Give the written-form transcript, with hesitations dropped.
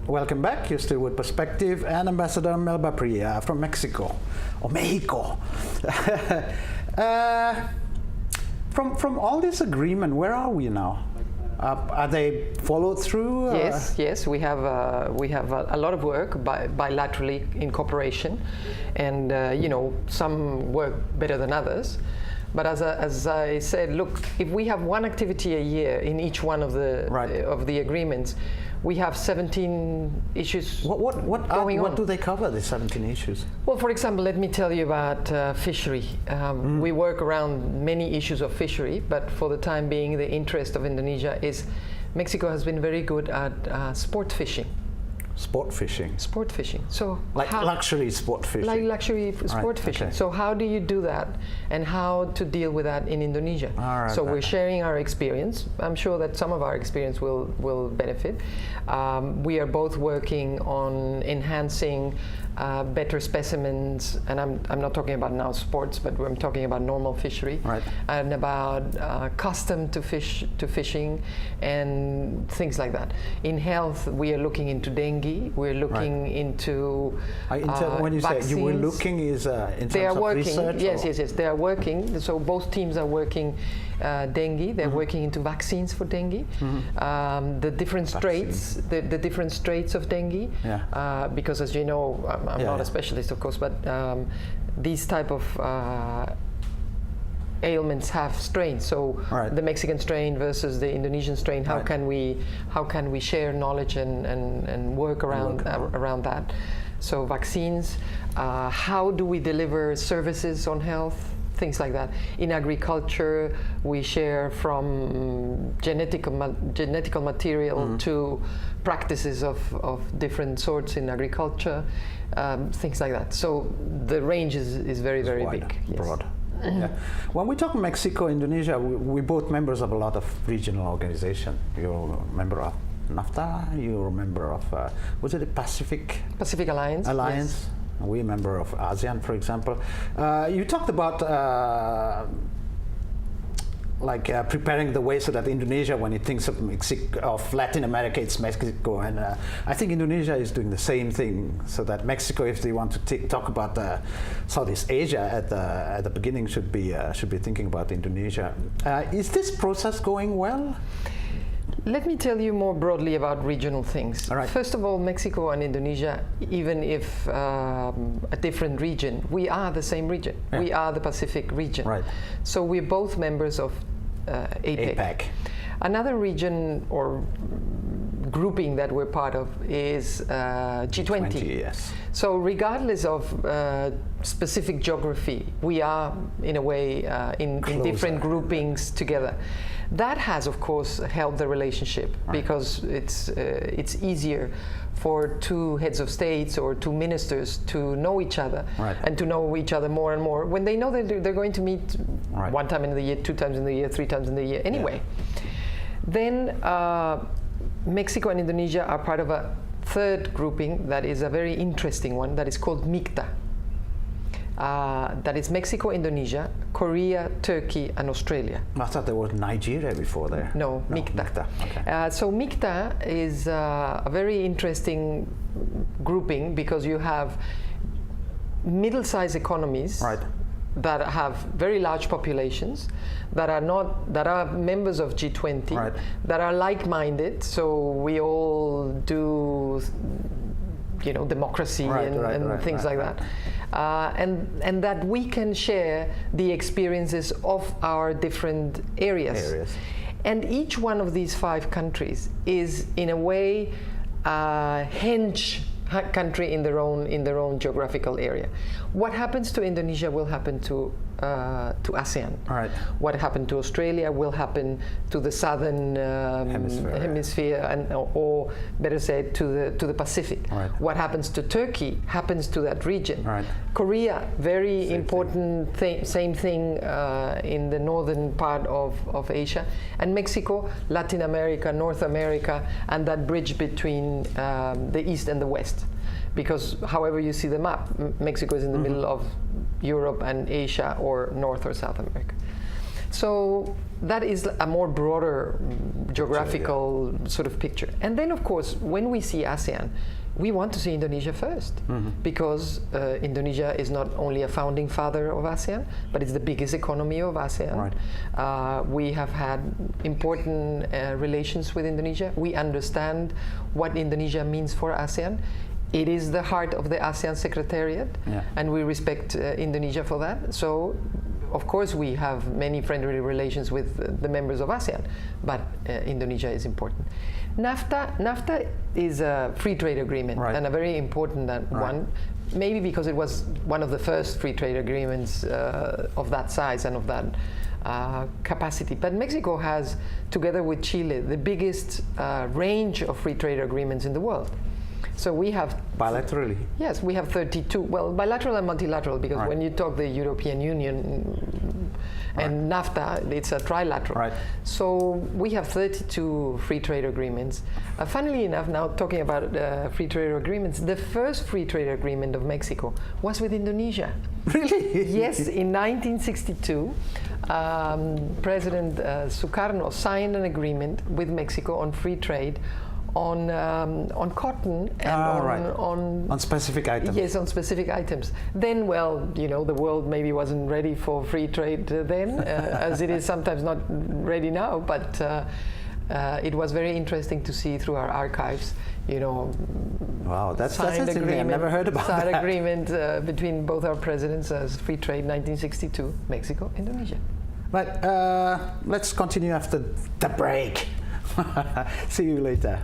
Welcome back. You're still with Perspective and Ambassador Melba Pria from Mexico, or Mexico. From all this agreement, where are we now? Are they followed through? Yes. We have a lot of work bilaterally in cooperation, and some work better than others. But as I said, look, if we have one activity a year in each one of the agreements, we have 17 issues going on. What do they cover, the 17 issues? Well, for example, let me tell you about fishery. We work around many issues of fishery, but for the time being, the interest of Indonesia is Mexico has been very good at sport fishing. Sport fishing. Sport fishing. So luxury sport fishing. Like luxury sport fishing. Okay. So how do you do that, and how to deal with that in Indonesia? So we're sharing our experience. I'm sure that some of our experience will benefit. We are both working on enhancing better specimens, and I'm not talking about now sports, but I'm talking about normal fishery, and about custom to fishing and things like that. In health, we are looking into dengue. We're looking into when you vaccines. say you were looking, is in they terms are working. Research? Yes. They are working. So both teams are working dengue. They're working into vaccines for dengue. The different straits, the different straits of dengue. Because as you know, I'm not a specialist, of course, but these type of ailments have strains. So the Mexican strain versus the Indonesian strain. How can we share knowledge and work around that? So vaccines. How do we deliver services on health? Things like that. In agriculture, we share from genetical material to practices of different sorts in agriculture, things like that. So the range is very, very big. Broad. Yeah. When we talk Mexico, Indonesia, we're both members of a lot of regional organizations. You're a member of NAFTA, you're a member of, was it the Pacific Alliance? Yes. We're a member of ASEAN, for example. You talked about preparing the way so that Indonesia, when it thinks of of Latin America, it's Mexico, and I think Indonesia is doing the same thing. So that Mexico, if they want to talk about Southeast Asia at the beginning, should be thinking about Indonesia. Is this process going well? Let me tell you more broadly about regional things. First of all, Mexico and Indonesia, even if a different region, we are the same region. We are the Pacific region. So we're both members of APEC. Another region or grouping that we're part of is G20. Yes. So regardless of specific geography, we are in a way in different groupings together. That has, of course, helped the relationship because it's easier for two heads of states or two ministers to know each other and to know each other more and more when they know that they're going to meet one time in the year, 2 times in the year, 3 times in the year anyway. Then Mexico and Indonesia are part of a third grouping that is a very interesting one that is called MICTA. That is Mexico, Indonesia, Korea, Turkey, and Australia. I thought there was Nigeria before there. No, MICTA. Okay. So MICTA is a very interesting grouping because you have middle-sized economies that have very large populations, that are members of G20, that are like-minded. So we all do, democracy and things like that. And that we can share the experiences of our different areas. And each one of these 5 countries is, in a way, a hinge country in their own geographical area. What happens to Indonesia will happen to ASEAN. What happened to Australia will happen to the southern hemisphere, and or better said, to the Pacific. What happens to Turkey happens to that region. Korea, very important same thing in the northern part of Asia, and Mexico, Latin America, North America, and that bridge between the east and the west. Because however you see the map, Mexico is in the middle of Europe and Asia, or North or South America. So that is a more broader geographical sort of picture. And then, of course, when we see ASEAN, we want to see Indonesia first, because Indonesia is not only a founding father of ASEAN, but it's the biggest economy of ASEAN. Right. We have had important relations with Indonesia. We understand what Indonesia means for ASEAN. It is the heart of the ASEAN Secretariat, and we respect Indonesia for that. So, of course, we have many friendly relations with the members of ASEAN, but Indonesia is important. NAFTA is a free trade agreement, and a very important one, maybe because it was one of the first free trade agreements of that size and of that capacity. But Mexico has, together with Chile, the biggest range of free trade agreements in the world. So we have bilaterally. Yes, we have 32. Well, bilateral and multilateral, because when you talk the European Union and NAFTA, it's a trilateral. Right. So we have 32 free trade agreements. Funnily enough, now talking about free trade agreements, the first free trade agreement of Mexico was with Indonesia. Really? Yes, in 1962, President Sukarno signed an agreement with Mexico on free trade on cotton and on specific items. Yes, on specific items. Then, well, you know, the world maybe wasn't ready for free trade then, as it is sometimes not ready now. But it was very interesting to see through our archives, you know. Wow, that's interesting. I've never heard about that. Signed agreement between both our presidents as free trade, 1962, Mexico, Indonesia. Right, let's continue after the break. See you later.